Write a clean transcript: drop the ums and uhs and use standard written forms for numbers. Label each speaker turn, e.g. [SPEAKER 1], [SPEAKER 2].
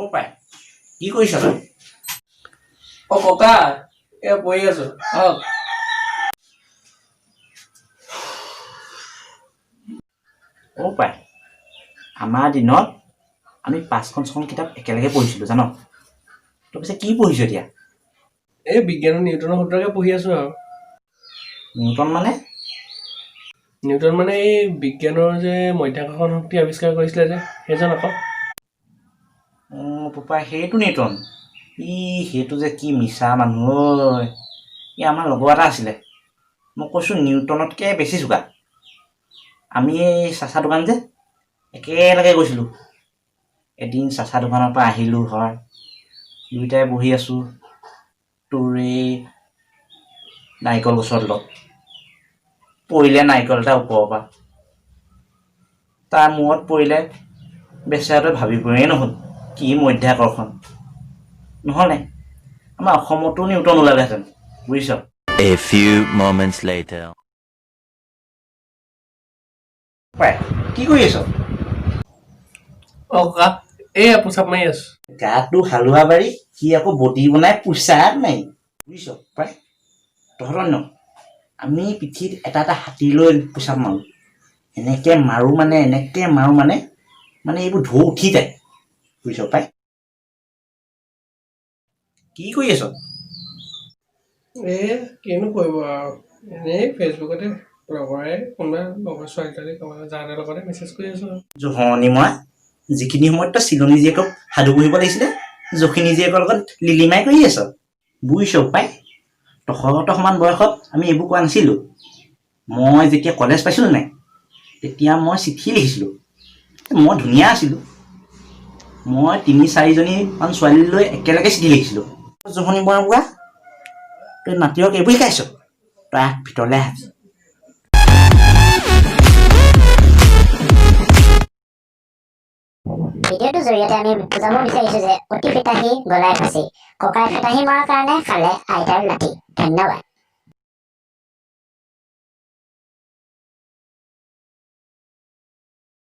[SPEAKER 1] অ পাই কি কৰিছ তই?
[SPEAKER 2] অ ককা এ বহি আছো
[SPEAKER 1] অ পাই আমাৰ দিনত আমি 5খন 6খন কিতাপ একেলগে পঢ়িছিলো জান। তই পিছে কি পঢ়িছ এতিয়া?
[SPEAKER 2] এই বিজ্ঞানৰ নিউটনৰ সূত্ৰকে পঢ়ি আছো আৰু
[SPEAKER 1] নিউটন মানে?
[SPEAKER 2] নিউটন মানে এই বিজ্ঞানৰ যে মধ্যাকৰ্ষণ শক্তি আৱিষ্কাৰ কৰিছিলে যে সেইজন আকৌ
[SPEAKER 1] অ পাপা সেইটো নিউটন। সেইটো যে কি মিছা মানুহ ঐ। আমাৰ লগৰ এটা আছিলে, মই কৈছো নিউটনতকে বেছি চোকা। আমি এই চাচা দোকান যে একেলগে গৈছিলো। এদিন চাচা দোকানৰ পৰা আহিলো হয়, দুয়োটাই বহি আছো তোৰ এই নাৰিকল গছৰ তলত। পৰিলে নাৰিকল এটা ওপৰৰ পৰা, তাৰ মূৰত পৰিলে। বেচেৰাটোৱে ভাবিবই নহ'ল কি মধ্যাকৰ্ষণ। নহ'লে আমাৰ অসমতো নিউটন ওলালেহেঁতেন বুজিছ।
[SPEAKER 3] A few moments later.
[SPEAKER 1] পাই কি কৰি আছ?
[SPEAKER 2] অ ককা এয়া পোচাপ মাৰি আছো।
[SPEAKER 1] গাটো হালোৱা বাৰী সি আকৌ বডি বনাই পোছাক মাৰি বুজিছ পাই। তহঁতৰ ন আমি পিঠিত এটা এটা হাতী লৈ পোছাক মাৰো। এনেকে মাৰো মানে এইবোৰ ঢৌ উঠি যায় বুজিছ পাই। কি কৰি আছ?
[SPEAKER 2] কিনো কৰিব আৰু এনেই ফেচবুকতে লগৰে কোনোবা লগৰ ছোৱালী তোৱালী যাৰ লগতে মেছেজ কৰি আছো আৰু
[SPEAKER 1] জোহনি মই যিখিনি সময়ত তই চিলনী জীয়েকক সাধু পঢ়িব লাগিছিলে, জখিনী জীয়েকৰ লগত লিলিমাই কৰি আছ বুজিছ পাই। তহঁতৰ সমান বয়সত আমি এইবোৰ কোৱা নাছিলো। মই যেতিয়া কলেজ পাইছিলো নাই, তেতিয়া মই চিঠি লিখিছিলো। মই ধুনীয়া আছিলো। মই 3-4জনীমান ছোৱালী লৈ একেলগে চিঠি লিখিছিলো। জোহনি বৰা বুঢ়া তই নাতিৰক এইবোৰ শিকাইছ? তই আহ ভিতৰলৈ আহ।
[SPEAKER 4] ভিডিঅ'টোৰ জৰিয়তে আমি বুজাব বিচাৰিছো যে অতি ফিতাহী গলাই ফাঁচি, ককাই ফিতাহী মৰাৰ কাৰণে খালে আইতাৰ লাঠি। ধন্যবাদ।